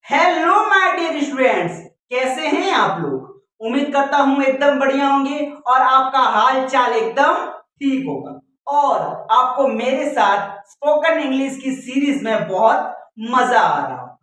Hello my dear students, कैसे हैं आप लोग। उम्मीद करता हूं एकदम बढ़िया होंगे और आपका हाल चाल एकदम ठीक होगा और आपको मेरे साथ स्पोकन इंग्लिश की सीरीज में बहुत मजा आ रहा हो।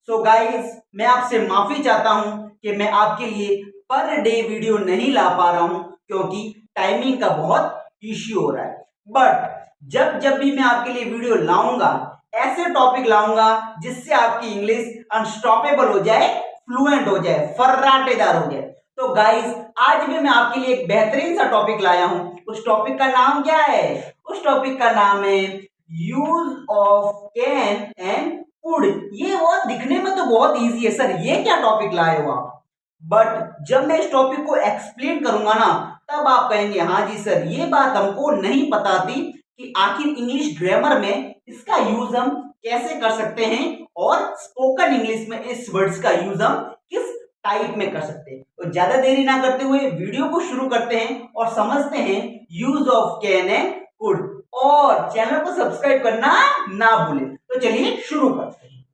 सो गाइस, मैं आपसे माफी चाहता हूं कि मैं आपके लिए पर डे वीडियो नहीं ला पा रहा हूं क्योंकि टाइमिंग का बहुत इश्यू हो रहा है। बट जब जब भी मैं आपके लिए वीडियो लाऊंगा, ऐसे टॉपिक लाऊंगा जिससे आपकी इंग्लिश अनस्टॉपेबल हो जाए, फ्लुएंट हो जाए, फर्राटेदार हो जाए। तो गाइस, आज भी मैं आपके लिए एक बेहतरीन सा टॉपिक लाया हूं। उस टॉपिक का नाम क्या है? उस टॉपिक का नाम है use of can and could. ये बहुत दिखने में तो बहुत इजी है सर, ये क्या टॉपिक लाए हो आप। बट जब मैं इस टॉपिक को एक्सप्लेन करूंगा ना, तब आप कहेंगे हाँ जी सर, ये बात हमको नहीं पता थी कि आखिर इंग्लिश ग्रामर में इसका यूज हम कैसे कर सकते हैं और स्पोकन इंग्लिश में इस वर्ड्स का यूज हम किस टाइप में कर सकते हैं। तो ज्यादा देरी ना करते हुए वीडियो को शुरू करते हैं और समझते हैं use of can and could. और चैनल को सब्सक्राइब करना ना भूलें। तो चलिए शुरू करते हैं।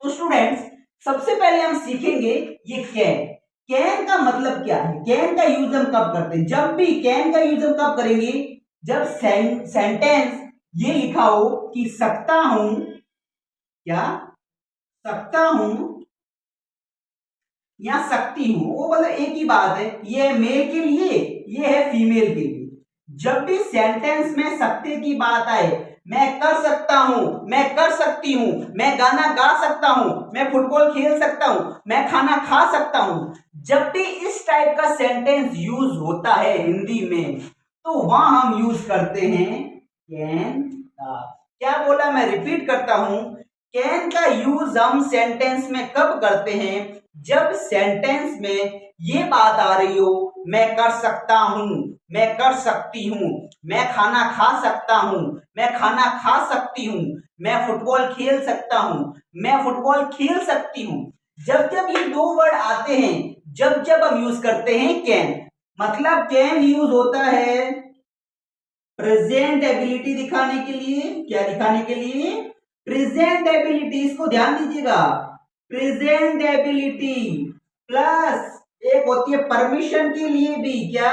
तो स्टूडेंट्स, सबसे पहले हम सीखेंगे ये कैन। कैन का मतलब क्या है, कैन का यूज हम कब करते हैं। जब भी कैन का यूज हम कब करेंगे, जब सेंटेंस ये लिखा हो कि सकता हूं, क्या सकता हूं या सकती हूं, वो मतलब एक ही बात है। ये है मेल के लिए, ये है फीमेल के लिए। जब भी सेंटेंस में सकते की बात आए, मैं कर सकता हूं, मैं कर सकती हूं, मैं गाना गा सकता हूं, मैं फुटबॉल खेल सकता हूं, मैं खाना खा सकता हूं, जब भी इस टाइप का सेंटेंस यूज होता है हिंदी में, तो वहां हम यूज करते हैं कैन का। क्या बोला, मैं रिपीट करता हूं। कैन का यूज हम सेंटेंस में कब करते हैं, जब सेंटेंस में ये बात आ रही हो, मैं कर सकता हूं, मैं कर सकती हूं, मैं खाना खा सकता हूं, मैं खाना खा सकती हूं, मैं फुटबॉल खेल सकता हूं, मैं फुटबॉल खेल सकती हूं। जब जब ये दो वर्ड आते हैं, जब जब हम यूज करते हैं कैन। मतलब कैन यूज होता है प्रेजेंट एबिलिटी दिखाने के लिए। क्या दिखाने के लिए? Present ability. इसको ध्यान दीजिएगा, प्रेजेंट एबिलिटी प्लस एक होती है परमिशन के लिए भी। क्या?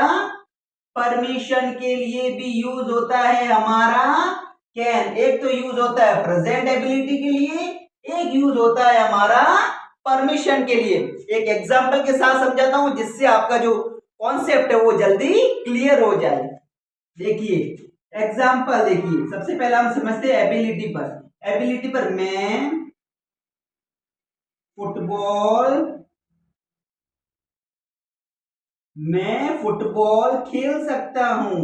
परमिशन के लिए भी यूज होता है हमारा कैन। एक तो यूज होता है प्रेजेंट एबिलिटी के लिए, एक यूज होता है हमारा परमिशन के लिए। एक एग्जांपल के साथ समझाता हूं जिससे आपका जो कॉन्सेप्ट है वो जल्दी क्लियर हो जाए। देखिए एग्जाम्पल, देखिए सबसे पहला हम समझते हैं एबिलिटी पर। एबिलिटी पर मैं फुटबॉल खेल सकता हूं,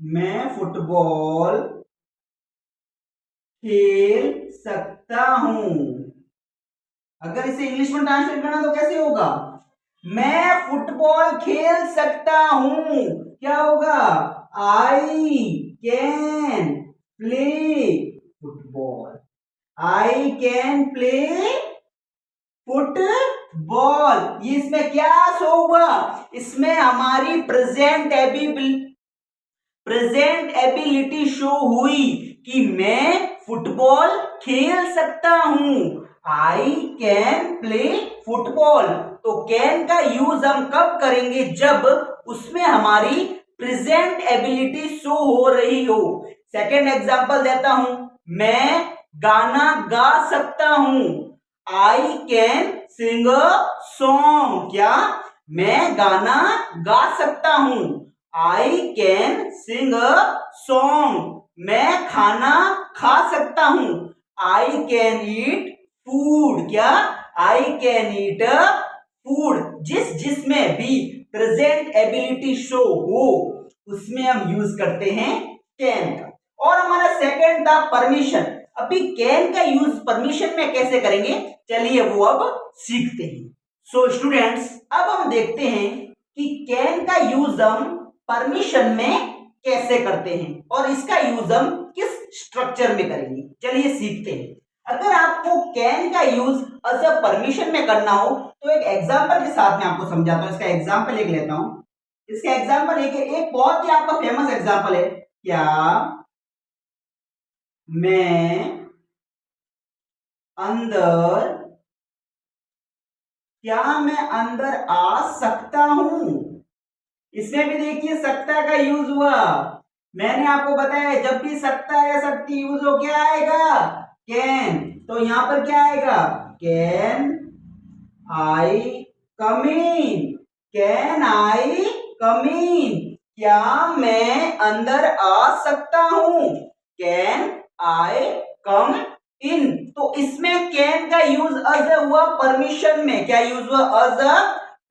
मैं फुटबॉल खेल सकता हूं। अगर इसे इंग्लिश में ट्रांसलेट करना तो कैसे होगा? मैं फुटबॉल खेल सकता हूं। क्या होगा? I can play football. I can play football. ये इसमें क्या शो हुआ? इसमें हमारी प्रेजेंट एबिलिटी शो हुई कि मैं फुटबॉल खेल सकता हूं। I can play football. तो कैन का यूज हम कब करेंगे, जब उसमें हमारी प्रेजेंट एबिलिटी शो हो रही हो। सेकेंड एग्जांपल देता हूं, मैं गाना गा सकता हूं। I can sing a song. क्या? मैं गाना गा सकता हूं। I can sing a song. मैं खाना खा सकता हूं। I can eat food. क्या? I can eat food. जिसमें भी प्रेजेंट एबिलिटी शो हो, उसमें हम यूज करते हैं कैन का। और हमारा सेकंड था परमिशन। अभी कैन का यूज परमिशन में कैसे करेंगे, चलिए वो अब सीखते हैं। सो स्टूडेंट्स, अब हम देखते हैं कि कैन का यूज हम परमिशन में कैसे करते हैं और इसका यूज हम किस स्ट्रक्चर में करेंगे। चलिए सीखते हैं। अगर आपको कैन का यूज एज अ परमिशन में करना हो तो एक एग्जांपल के साथ में आपको समझाता हूं। इसका एग्जांपल एक लेता हूं। इसका एग्जांपल एक बहुत ही आपका फेमस एग्जांपल है। क्या मैं अंदर क्या मैं अंदर आ सकता हूं? इसमें भी देखिए सकता का यूज हुआ। मैंने आपको बताया जब भी सकता या सकती यूज हो क्या आएगा? कैन। तो यहां पर क्या आएगा? Can I come in? Can I come in? क्या मैं अंदर आ सकता हूं? Can I come in? तो इसमें कैन का यूज अज हुआ परमिशन में। क्या यूज हुआ? अज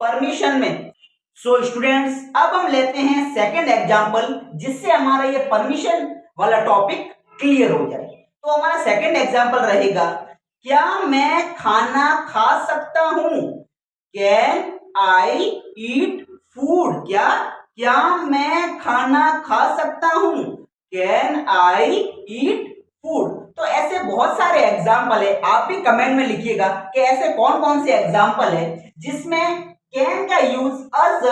परमिशन में। सो स्टूडेंट्स, अब हम लेते हैं सेकंड एग्जांपल जिससे हमारा ये परमिशन वाला टॉपिक क्लियर हो जाए। तो हमारा सेकंड एग्जांपल रहेगा, क्या मैं खाना खा सकता हूं? Can I eat food? क्या क्या मैं खाना खा सकता हूं? Can I eat food? तो ऐसे बहुत सारे एग्जाम्पल है, आप भी कमेंट में लिखिएगा कि ऐसे कौन कौन से एग्जाम्पल है जिसमें कैन का यूज अज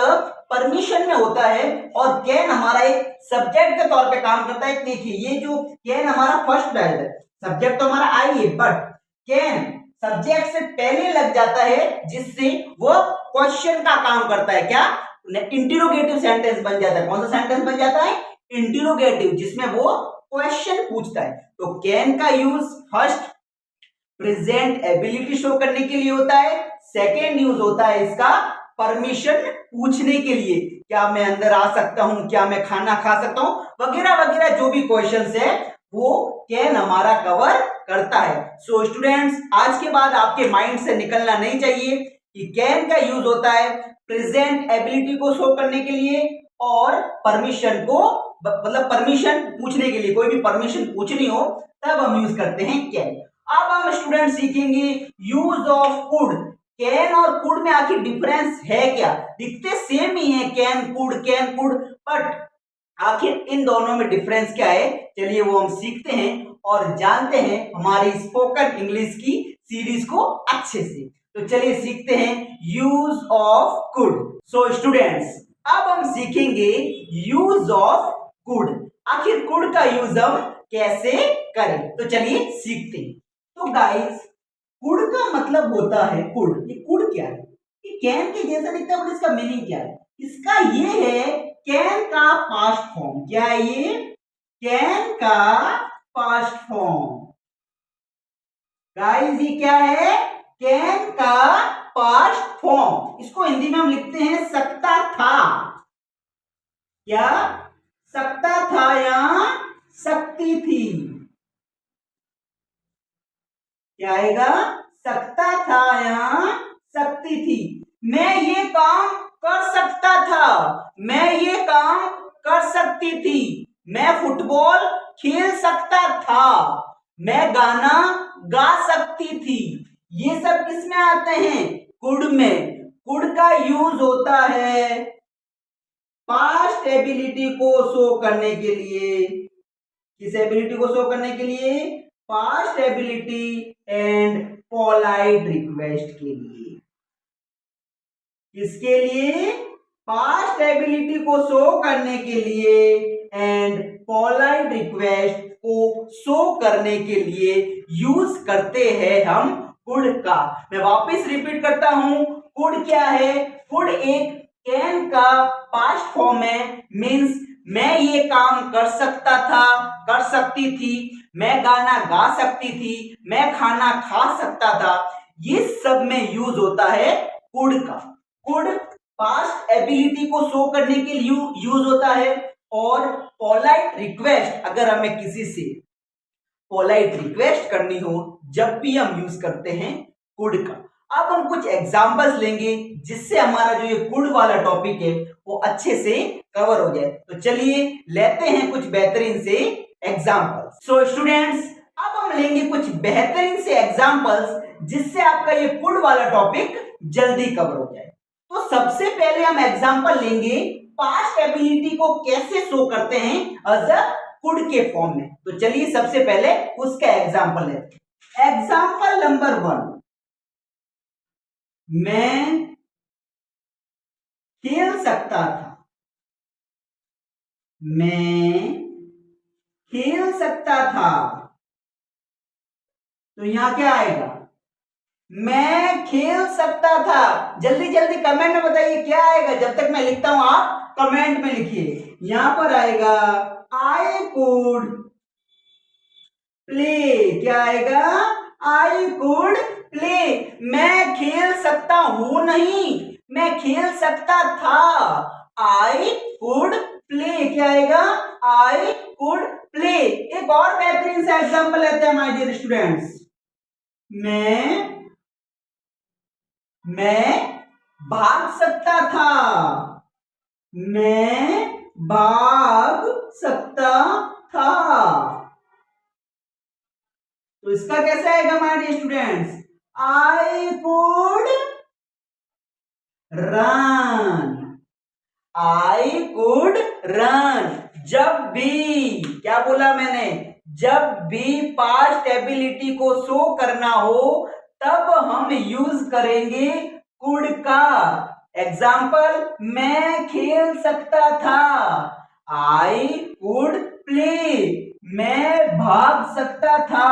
परमिशन में होता है और कैन हमारा एक सब्जेक्ट के तौर पे काम करता है। देखिए ये जो कैन हमारा फर्स्ट वर्ब है, सब्जेक्ट तो हमारा आई है, बट कैन सब्जेक्ट से पहले लग जाता है जिससे वो क्वेश्चन का काम करता है। क्या? इंटरोगेटिव सेंटेंस बन जाता है। कौन सा सेंटेंस बन जाता है? इंटरोगेटिव, जिसमें वो क्वेश्चन पूछता है। तो कैन का use first present ability show करने के लिए होता है, सेकेंड यूज होता है इसका परमिशन पूछने के लिए। क्या मैं अंदर आ सकता हूं? क्या मैं खाना खा सकता हूं? वगैरह वगैरह जो भी क्वेश्चंस है वो कैन हमारा कवर करता है। सो स्टूडेंट्स, आज के बाद आपके माइंड से निकलना नहीं चाहिए कि कैन का यूज होता है प्रेजेंट एबिलिटी को शो करने के लिए और परमिशन को, मतलब परमिशन पूछने के लिए, कोई भी परमिशन पूछनी हो तब हम यूज करते हैं कैन। अब हम स्टूडेंट सीखेंगे यूज ऑफ कुड। कैन और कुड में आखिर डिफरेंस है क्या? दिखते सेम ही है, कैन कुड, बट आखिर इन दोनों में डिफरेंस क्या है? चलिए वो हम सीखते हैं और जानते हैं हमारी स्पोकन इंग्लिश की सीरीज को अच्छे से। तो चलिए सीखते हैं use of could. So students, अब हम सीखेंगे यूज ऑफ कुड। आखिर कुड का यूज हम कैसे करें? तो चलिए सीखते हैं। तो गाइस, कुड का मतलब होता है कुड। ये कुड क्या है? ये कैन के जैसा दिखता है, बट इसका मीनिंग क्या है? इसका ये है कैन का पास्ट फॉर्म। क्या है ये? कैन का पास्ट फॉर्म। गाइस ये क्या है? कैन का पास्ट फॉर्म। इसको हिंदी में हम लिखते हैं सकता था। क्या? सकता था या सकती थी? क्या आएगा? सकता था या सकती थी। मैं ये काम कर सकता था, मैं ये काम कर सकती थी। मैं फुटबॉल खेल सकता था, मैं गाना गा सकती थी। ये सब किसमें आते हैं? कुड में। कुड का यूज होता है पास्ट एबिलिटी को शो करने के लिए। किस एबिलिटी को शो करने के लिए? Past ability and polite request के लिए। किसके लिए? पास्ट एबिलिटी को शो करने के लिए एंड पोलाइट रिक्वेस्ट को शो करने के लिए यूज करते हैं हम कुड का। मैं वापस रिपीट करता हूं, कुड क्या है? कुड एक कैन का पास्ट फॉर्म है। मींस मैं ये काम कर सकता था, कर सकती थी, मैं गाना गा सकती थी, मैं खाना खा सकता था। ये सब में यूज होता है कुड का। कुड पास्ट एबिलिटी को शो करने के लिए यूज होता है और पोलाइट रिक्वेस्ट, अगर हमें किसी से पोलाइट रिक्वेस्ट करनी हो, जब भी हम यूज करते हैं कुड का। अब हम कुछ एग्जांपल्स लेंगे जिससे हमारा जो ये कुड वाला टॉपिक है वो अच्छे से कवर हो जाए। तो चलिए लेते हैं कुछ बेहतरीन से एग्जांपल्स। सो स्टूडेंट्स, अब हम लेंगे कुछ बेहतरीन से एग्जांपल्स जिससे आपका ये कुड वाला टॉपिक जल्दी कवर हो जाए। तो सबसे पहले हम एग्जांपल लेंगे पास्ट एबिलिटी को कैसे शो करते हैं एज अ कुड के फॉर्म में। तो चलिए सबसे पहले उसका एग्जांपल लेते हैं। एग्जांपल नंबर 1, मैं खेल सकता था, मैं खेल सकता था। तो यहां क्या आएगा? मैं खेल सकता था। जल्दी जल्दी कमेंट में बताइए क्या आएगा। जब तक मैं लिखता हूं आप कमेंट में लिखिए। यहां पर आएगा आई कुड प्ले। क्या आएगा? आई कुड प्ले। मैं खेल सकता हूं नहीं, मैं खेल सकता था। I could play. क्या आएगा? आई कुड प्ले। एक और बेहतरीन सा एग्जांपल लेते हैं माय डियर स्टूडेंट्स। मैं भाग सकता था। मैं भाग सकता था। तो इसका कैसे आएगा my dear students? I could run. I could run. जब भी, क्या बोला मैंने? जब भी पास्ट एबिलिटी को शो करना हो तब हम यूज करेंगे कुड का। एग्जाम्पल, मैं खेल सकता था। I could play. मैं भाग सकता था।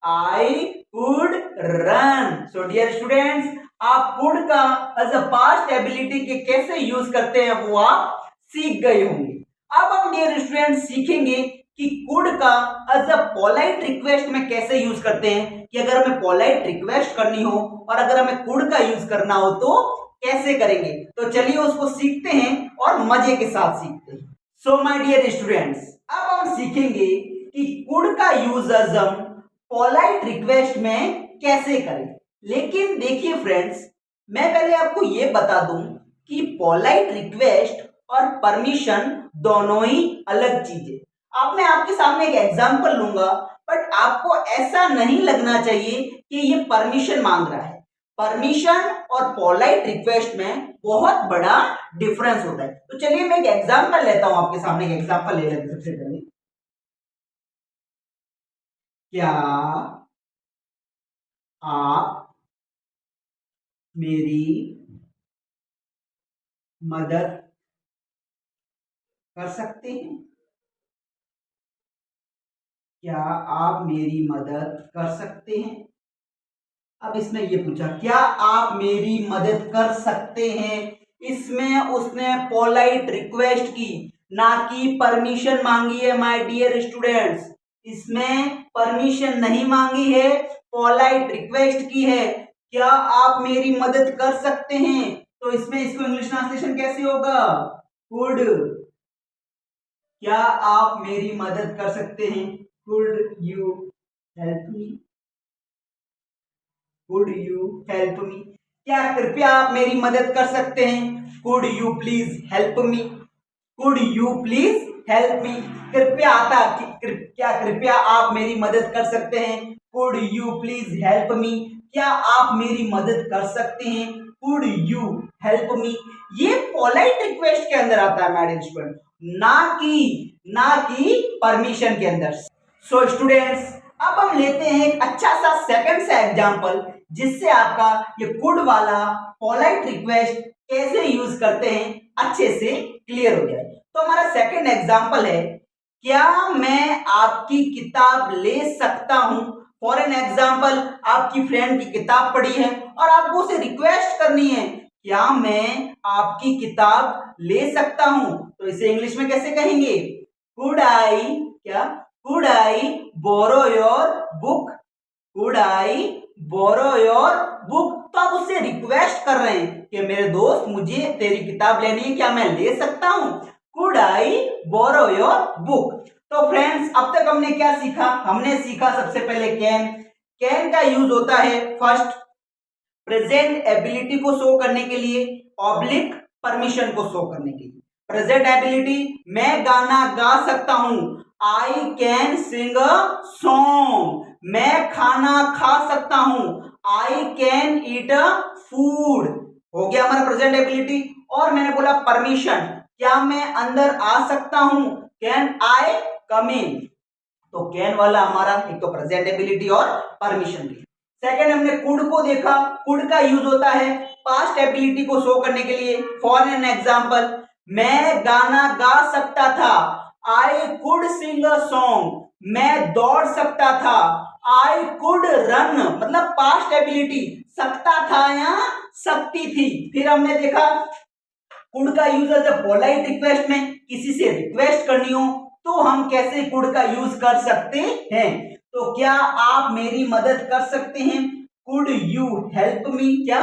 I could run. So dear students, आप कुड का एज अ पास्ट एबिलिटी के कैसे यूज करते हैं वो आप सीख गए होंगे। अब हम डियर स्टूडेंट्स सीखेंगे कि कुड का एज अ पोलाइट रिक्वेस्ट में कैसे यूज करते हैं, कि अगर हमें पोलाइट रिक्वेस्ट करनी हो और अगर हमें कुड का यूज करना हो तो कैसे करेंगे। तो चलिए उसको सीखते हैं और मजे के साथ सीखते हैं। सो माय डियर स्टूडेंट्स, अब हम सीखेंगे कि कुड का यूज हम पोलाइट रिक्वेस्ट में कैसे करें। लेकिन देखिए फ्रेंड्स, मैं पहले आपको यह बता दूं कि पोलाइट रिक्वेस्ट और परमिशन दोनों ही अलग चीजें। अब मैं आपके सामने एक एग्जांपल लूंगा, बट आपको ऐसा नहीं लगना चाहिए कि ये परमिशन मांग रहा है। परमिशन और पोलाइट रिक्वेस्ट में बहुत बड़ा डिफरेंस होता है। तो चलिए मैं एक एग्जांपल लेता हूं आपके सामने। एक एग्जांपल ले लेते हैं सबसे पहले। क्या आप मेरी मदद कर सकते हैं? क्या आप मेरी मदद कर सकते हैं? अब इसमें ये पूछा क्या आप मेरी मदद कर सकते हैं। इसमें उसने पोलाइट रिक्वेस्ट की, ना कि परमिशन मांगी है माय डियर स्टूडेंट्स। इसमें परमिशन नहीं मांगी है, पोलाइट रिक्वेस्ट की है। क्या आप मेरी मदद कर सकते हैं? तो इसमें इसको इंग्लिश ट्रांसलेशन कैसे होगा? कुड। क्या आप मेरी मदद कर सकते हैं? Could you help me? Could you help me? क्या कृपया आप मेरी मदद कर सकते हैं? Could you please help me? Could you please help me? कृपया आता क्या कृपया आप मेरी मदद कर सकते हैं? Could you please help me? क्या आप मेरी मदद कर सकते हैं? Could you help me? ये पोलाइट रिक्वेस्ट के अंदर आता है मैडम स्टूडेंट, ना कि परमिशन के अंदर। सो स्टूडेंट्स, अब हम लेते हैं एक अच्छा सा सेकंड सा एग्जांपल, जिससे आपका ये कुड वाला पोलाइट रिक्वेस्ट कैसे यूज करते हैं अच्छे से क्लियर हो जाए। तो हमारा सेकंड एग्जांपल है, क्या मैं आपकी किताब ले सकता हूं? फॉर एन एग्जांपल, आपकी फ्रेंड की किताब पढ़ी है और आपको उसे रिक्वेस्ट करनी है, क्या मैं आपकी किताब ले सकता हूं? तो इसे इंग्लिश में कैसे कहेंगे? कुड आई क्या? Could I borrow your book? Could I borrow your book? तो आप उससे रिक्वेस्ट कर रहे हैं कि मेरे दोस्त मुझे तेरी किताब लेनी है, क्या मैं ले सकता हूं? Could I borrow your book? तो फ्रेंड्स, अब तक हमने क्या सीखा? हमने सीखा सबसे पहले कैन। कैन का यूज होता है फर्स्ट प्रेजेंट एबिलिटी को शो करने के लिए, ऑब्लिक परमिशन को शो करने के लिए। प्रेजेंट एबिलिटी, मैं गाना गा सकता हूं। I can sing a song. मैं खाना खा सकता हूं। I can eat a food. हो गया हमारा प्रेजेंट एबिलिटी। और मैंने बोला परमिशन, क्या मैं अंदर आ सकता हूं? Can I come in? तो कैन वाला हमारा एक तो प्रेजेंट एबिलिटी और परमिशन भी। सेकंड, हमने कुड को देखा। कुड का यूज होता है पास्ट एबिलिटी को शो करने के लिए। फॉर एन एग्जांपल, मैं गाना गा सकता था। I could sing a song. मैं दौड़ सकता था। आई कुड रन मतलब पास्ट एबिलिटी, सकता था या सकती थी। फिर हमने देखा कुड का use as a polite request में, किसी से रिक्वेस्ट करनी हो तो हम कैसे कुड का यूज कर सकते हैं। तो क्या आप मेरी मदद कर सकते हैं, कुड यू हेल्प मी, क्या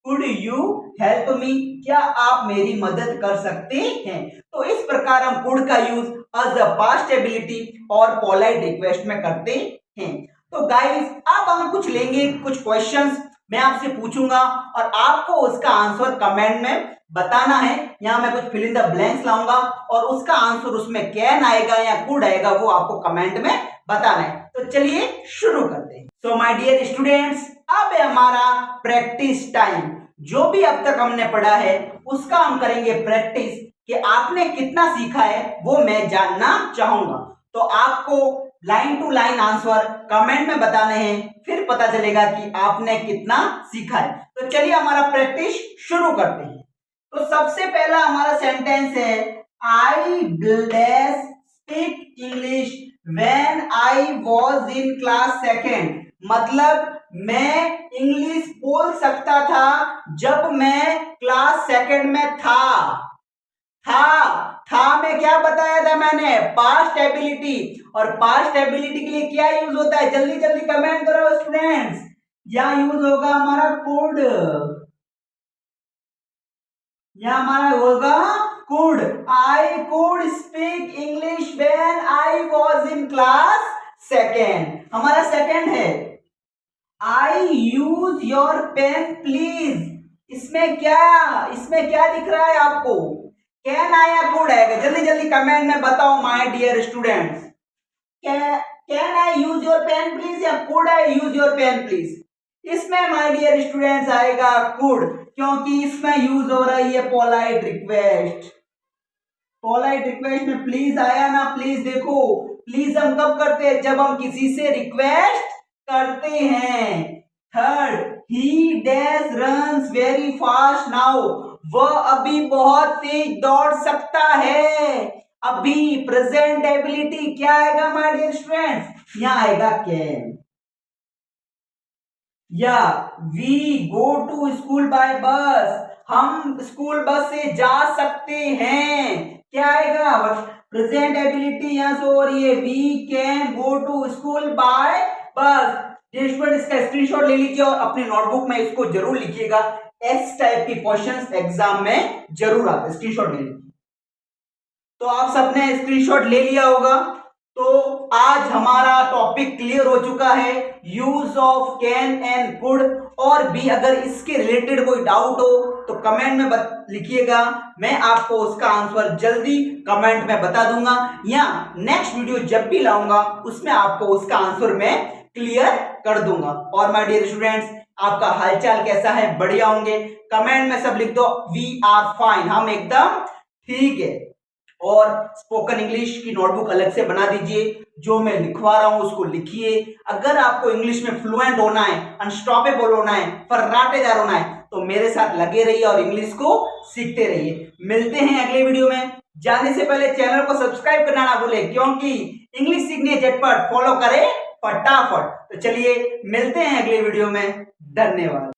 कुड यू हेल्प मी, क्या आप मेरी मदद कर सकते हैं। तो इस प्रकार हम कुड का use as a past ability और पोलाइट रिक्वेस्ट में करते हैं। तो गाइस अब हम कुछ लेंगे, कुछ क्वेश्चंस मैं आपसे पूछूंगा और आपको उसका आंसर कमेंट में बताना है। यहां मैं कुछ फिल इन द ब्लैंक्स लाऊंगा और उसका आंसर उसमें कैन आएगा या कुड आएगा वो आपको कमेंट में बताना है। तो चलिए शुरू करते हैं। सो माय डियर स्टूडेंट्स, अब है हमारा प्रैक्टिस टाइम। जो भी अब तक हमने पढ़ा है उसका हम करेंगे प्रैक्टिस, कि आपने कितना सीखा है वो मैं जानना चाहूंगा। तो आपको line to line answer comment में बताने हैं, फिर पता चलेगा कि आपने कितना सीखा है। तो चलिए हमारा प्रैक्टिस शुरू करते हैं। तो सबसे पहला हमारा सेंटेंस है I dash speak English when I was in class second, मतलब मैं इंग्लिश बोल सकता था जब मैं क्लास सेकेंड में था में क्या बताया था मैंने, पास्ट एबिलिटी। और पास्ट एबिलिटी के लिए क्या यूज होता है, जल्दी जल्दी कमेंट करो स्टूडेंट्स। यहां यूज होगा हमारा कुड, यहां हमारा होगा could. I could speak English when I was in class second, हमारा सेकेंड है। आई यूज योर पेन प्लीज, इसमें क्या दिख रहा है आपको, कैन आया कुड आएगा, जल्दी जल्दी कमेंट में बताओ my dear students. Can I use your pen please या could I use your pen please. इसमें माय डियर स्टूडेंट्स आएगा कुड, क्योंकि इसमें यूज हो रही है पोलाइट रिक्वेस्ट। पोलाइट रिक्वेस्ट में प्लीज आया ना, प्लीज देखो, प्लीज हम कब करते हैं, जब हम किसी से रिक्वेस्ट करते हैं। थर्ड, ही dash runs very fast now, वह अभी बहुत तेज दौड़ सकता है। अभी प्रेजेंट एबिलिटी क्या आएगा माय डियर स्टूडेंट्स, यहां आएगा कैन। या we go to school by bus, हम स्कूल बस से जा सकते हैं, क्या आएगा, प्रेजेंट एबिलिटी यहां से हो रही है, we can go to school by bus. Student इसका स्क्रीनशॉट ले लीजिए और अपनी नोटबुक में इसको जरूर लिखिएगा, इस टाइप के क्वेश्चंस एग्जाम में जरूर आते हैं, स्क्रीनशॉट ले लीजिए। तो आप सबने स्क्रीनशॉट ले लिया होगा। तो आज हमारा टॉपिक क्लियर हो चुका है, use of can and could. और भी अगर इसके रिलेटेड कोई डाउट हो तो कमेंट में लिखिएगा, मैं आपको उसका आंसर जल्दी कमेंट में बता दूंगा, या नेक्स्ट वीडियो जब भी लाऊंगा उसमें आपको उसका आंसर मैं क्लियर कर दूंगा। और माय डियर स्टूडेंट्स, आपका हालचाल कैसा है, बढ़िया होंगे, कमेंट में सब लिख दो वी आर फाइन, हम एकदम ठीक है। और स्पोकन इंग्लिश की नोटबुक अलग से बना दीजिए, जो मैं लिखवा रहा हूं उसको लिखिए। अगर आपको इंग्लिश में फ्लुएंट होना है, अनस्टॉपेबल होना है, फर्राटेदार होना है, तो मेरे साथ लगे रहिए और इंग्लिश को सीखते रहिए। मिलते हैं अगले वीडियो में। जाने से पहले चैनल को सब्सक्राइब करना ना भूले, क्योंकि इंग्लिश सीखने झटपट, फॉलो करें फटाफट। तो चलिए मिलते हैं अगले वीडियो में, धन्यवाद।